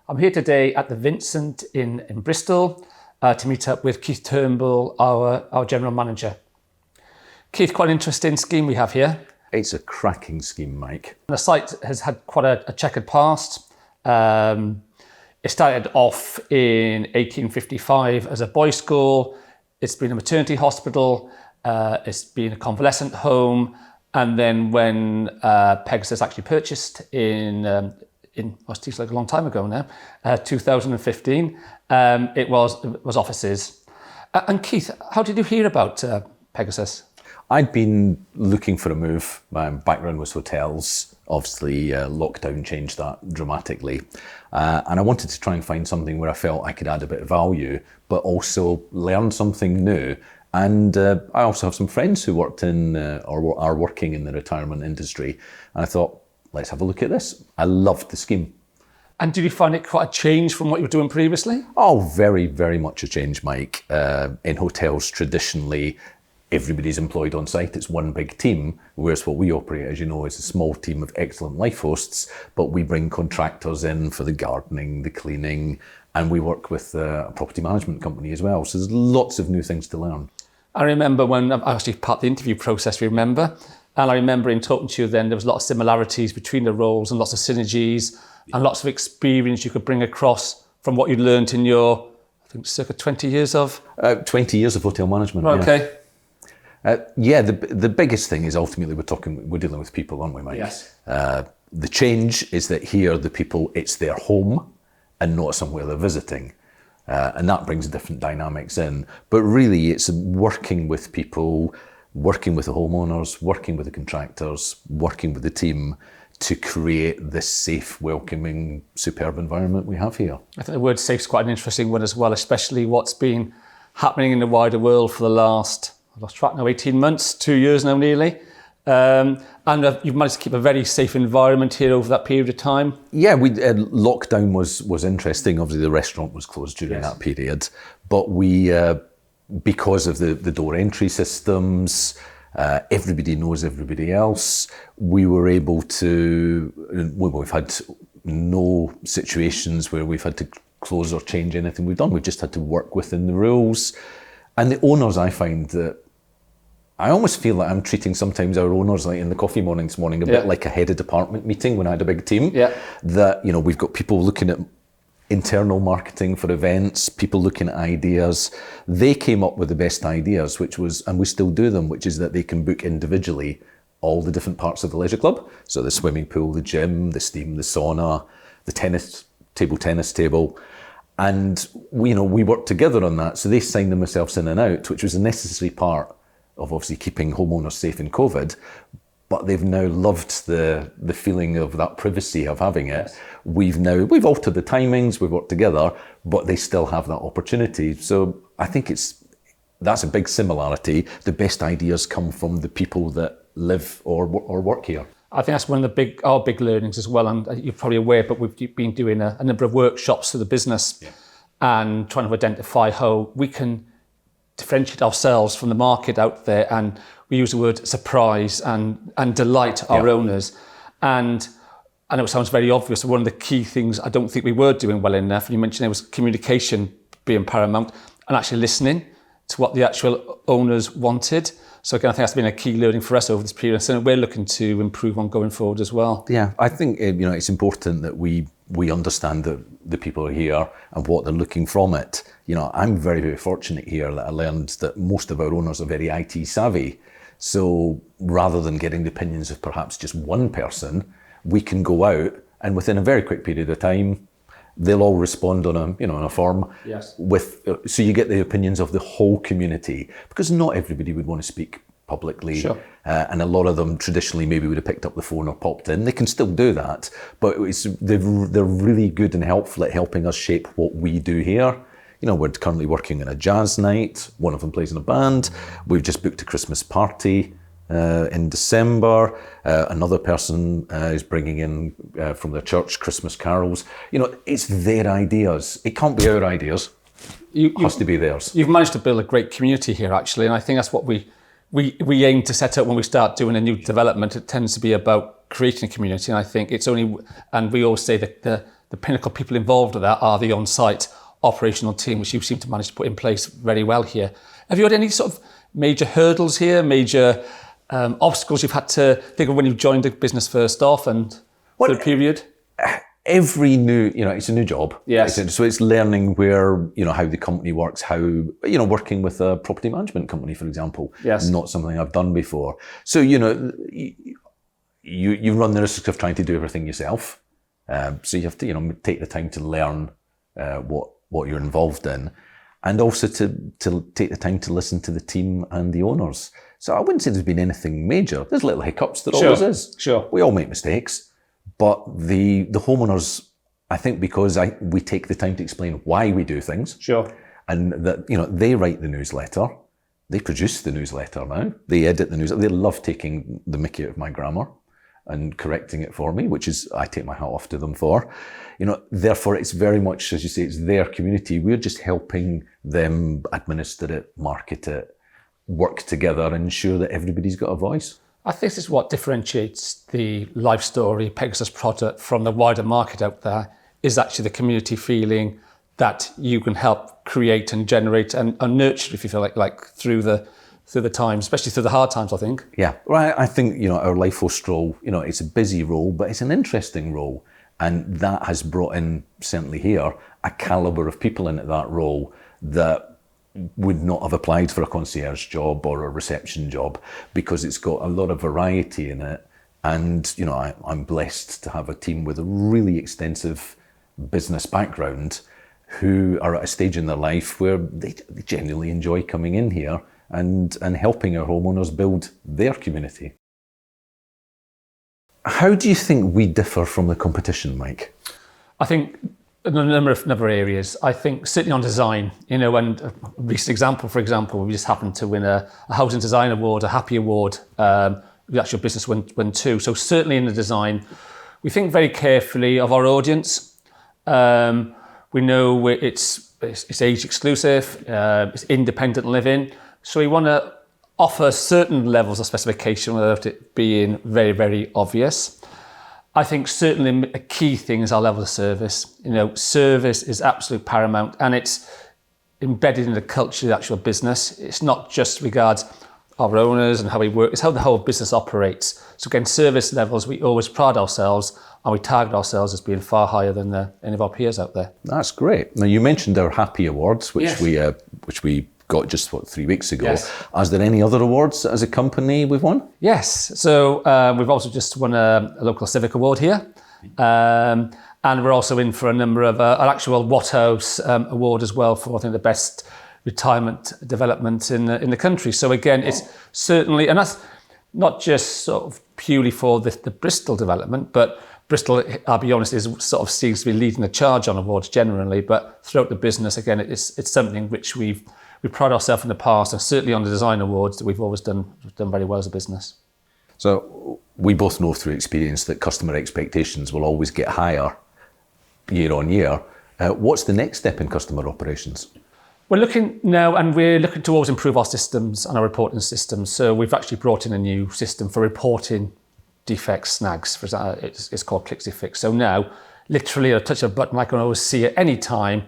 I'm here today at the Vincent in Bristol to meet up with Keith Turnbull, our General Manager. Keith, quite an interesting scheme we have here. It's a cracking scheme, Mike. The site has had quite a checkered past. It started off in 1855 as a boys' school. It's been a maternity hospital. It's been a convalescent home. And then when Pegasus actually purchased it seems like a long time ago now, 2015, it was offices. And Keith, how did you hear about Pegasus? I'd been looking for a move. My background was hotels. Obviously, lockdown changed that dramatically. And I wanted to try and find something where I felt I could add a bit of value, but also learn something new. And I also have some friends who worked in or are working in the retirement industry. And I thought, let's have a look at this. I loved the scheme. And did you find it quite a change from what you were doing previously? Oh, very, very much a change, Mike. In hotels, traditionally, everybody's employed on site. It's one big team, whereas what we operate, as you know, is a small team of excellent life hosts, but we bring contractors in for the gardening, the cleaning, and we work with a property management company as well. So there's lots of new things to learn. I remember when I actually part of the interview process, and I remember in talking to you then, there was a lot of similarities between the roles and lots of synergies and lots of experience you could bring across from what you'd learned in your, I think, circa 20 years of... 20 years of hotel management, right, yeah. Okay. The biggest thing is ultimately we're dealing with people, aren't we, Mike? Yes. The change is that here the people, it's their home and not somewhere they're visiting. And that brings different dynamics in. But really it's working with people, working with the homeowners, working with the contractors, working with the team to create this safe, welcoming, superb environment we have here. I think the word safe is quite an interesting one as well, especially what's been happening in the wider world for the last, I've lost track now, 18 months, 2 years now nearly. And you've managed to keep a very safe environment here over that period of time. Yeah, lockdown was interesting. Obviously the restaurant was closed during that period, but we, because of the door entry systems, everybody knows everybody else, we were able to, we've had no situations where we've had to close or change anything we've done. We've just had to work within the rules. And the owners, I find that, I almost feel like I'm treating sometimes our owners, like in the coffee morning this morning, a bit like a head of department meeting when I had a big team. Yeah. That, we've got people looking at internal marketing for events, people looking at ideas. They came up with the best ideas, which was, and we still do them, which is that they can book individually all the different parts of the leisure club. So the swimming pool, the gym, the steam, the sauna, the tennis table. And we worked together on that. So they signed themselves in and out, which was a necessary part of obviously keeping homeowners safe in COVID. But they've now loved the feeling of that privacy of having it. Yes. We've altered the timings, we've worked together, but they still have that opportunity. So I think that's a big similarity. The best ideas come from the people that live or work here. I think that's one of our big learnings as well. And you're probably aware, but we've been doing a number of workshops for the business and trying to identify how we can differentiate ourselves from the market out there, and we use the word surprise and delight our owners. And I know it sounds very obvious, but one of the key things I don't think we were doing well enough, and you mentioned it was communication being paramount and actually listening to what the actual owners wanted. So again, I think that's been a key learning for us over this period. So we're looking to improve on going forward as well. Yeah, I think it's important that we understand that the people are here and what they're looking from it. I'm very, very fortunate here that I learned that most of our owners are very IT savvy. So rather than getting the opinions of perhaps just one person, we can go out and within a very quick period of time, they'll all respond on a form. Yes. So you get the opinions of the whole community, because not everybody would want to speak publicly. Sure. And a lot of them traditionally maybe would have picked up the phone or popped in. They can still do that, but they're really good and helpful at helping us shape what we do here. We're currently working on a jazz night. One of them plays in a band. We've just booked a Christmas party in December. Another person is bringing in from their church Christmas carols. It's their ideas. It can't be our ideas. It has to be theirs. You've managed to build a great community here, actually, and I think that's what we aim to set up when we start doing a new development. It tends to be about creating a community, and I think it's only, and we always say that the pinnacle people involved with that are the on-site operational team, which you seem to manage to put in place very well here. Have you had any sort of major hurdles here, major obstacles you've had to think of when you joined the business first off and for the period? Every new, it's a new job. Yes. So it's learning where, how the company works, how, working with a property management company, for example. Yes. Not something I've done before. So, you run the risk of trying to do everything yourself. So you have to, take the time to learn what you're involved in, and also to take the time to listen to the team and the owners. So I wouldn't say there's been anything major. There's little hiccups, there always is. Sure. We all make mistakes. But the homeowners, I think because we take the time to explain why we do things. Sure. And that, they write the newsletter. They produce the newsletter now. They edit the newsletter. They love taking the mickey out of my grammar and correcting it for me, which is, I take my hat off to them for. Therefore, it's very much, as you say, it's their community. We're just helping them administer it, market it, work together, and ensure that everybody's got a voice. I think this is what differentiates the Lifestory Pegasus product from the wider market out there, is actually the community feeling that you can help create and generate and nurture, if you feel like through the times, especially through the hard times, I think. Yeah, right. I think, our Life Host role, it's a busy role, but it's an interesting role. And that has brought in, certainly here, a calibre of people into that role that would not have applied for a concierge job or a reception job, because it's got a lot of variety in it. And, I'm blessed to have a team with a really extensive business background who are at a stage in their life where they genuinely enjoy coming in here and helping our homeowners build their community. How do you think we differ from the competition, Mike? I think in a number of areas. I think certainly on design, and a recent example, for example, we just happened to win a Housing Design Award, a Happy Award. The actual business won two. So certainly in the design, we think very carefully of our audience. We know it's age exclusive, it's independent living. So we want to offer certain levels of specification without it being very, very obvious. I think certainly a key thing is our level of service. Service is absolute paramount, and it's embedded in the culture of the actual business. It's not just regards our owners and how we work, it's how the whole business operates. So again, service levels, we always pride ourselves and we target ourselves as being far higher than any of our peers out there. That's great. Now, you mentioned our Happy Awards, which Yes. we got just 3 weeks ago. Yes. Is there any other awards as a company we've won? Yes, so we've also just won a local civic award here. And we're also in for a number of an actual Watt House award as well for, I think, the best retirement development in the country. So again, it's certainly, and that's not just sort of purely for the Bristol development, but Bristol, I'll be honest, seems to be leading the charge on awards generally, but throughout the business, again, it's something which we pride ourselves in the past, and certainly on the design awards that we've always done very well as a business. So we both know through experience that customer expectations will always get higher year on year. What's the next step in customer operations? We're looking now, and we're looking to always improve our systems and our reporting systems. So we've actually brought in a new system for reporting defects, snags. For example, it's called Click-to-Fix. So now, literally, a touch of a button, I can always see at any time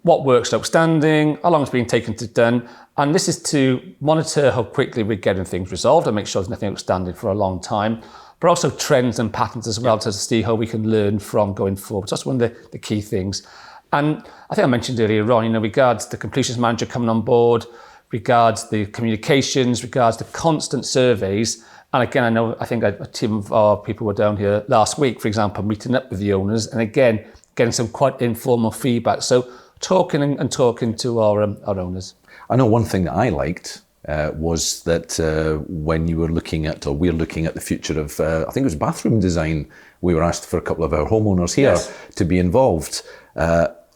what work's outstanding, how long it's been taken to done. And this is to monitor how quickly we're getting things resolved and make sure there's nothing outstanding for a long time, but also trends and patterns as well to see how we can learn from going forward. So that's one of the key things. And I think I mentioned earlier on, regards the completions manager coming on board, regards the communications, regards the constant surveys. And again, I think a team of our people were down here last week, for example, meeting up with the owners, and again, getting some quite informal feedback. So talking and talking to our owners. I know one thing that I liked was that when you were looking at, or we're looking at the future of, I think it was bathroom design, we were asked for a couple of our homeowners here to be involved,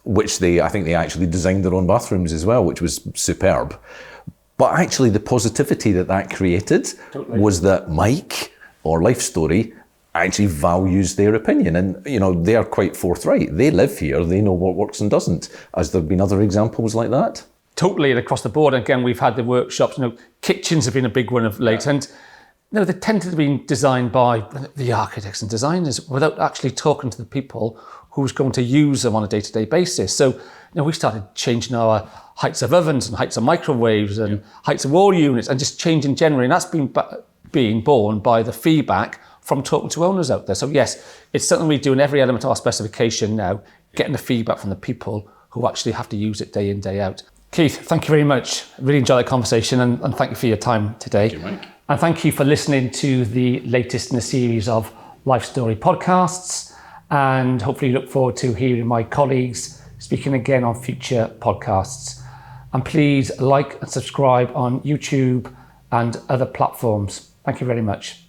which I think they actually designed their own bathrooms as well, which was superb. But actually the positivity that created was that Mike or Lifestory actually values their opinion, and they are quite forthright. They live here, they know what works and doesn't. Has there been other examples like that? Totally, and across the board. Again, we've had the workshops. Kitchens have been a big one of late, and they tend to be designed by the architects and designers without actually talking to the people who's going to use them on a day-to-day basis. So, we started changing our heights of ovens and heights of microwaves and heights of wall units and just changing generally. And that's been being borne by the feedback from talking to owners out there. So yes, it's something we do in every element of our specification now, getting the feedback from the people who actually have to use it day in, day out. Keith, thank you very much. Really enjoyed that conversation and thank you for your time today. Thank you, Mike. And thank you for listening to the latest in a series of Lifestory podcasts. And hopefully you look forward to hearing my colleagues speaking again on future podcasts. And please like and subscribe on YouTube and other platforms. Thank you very much.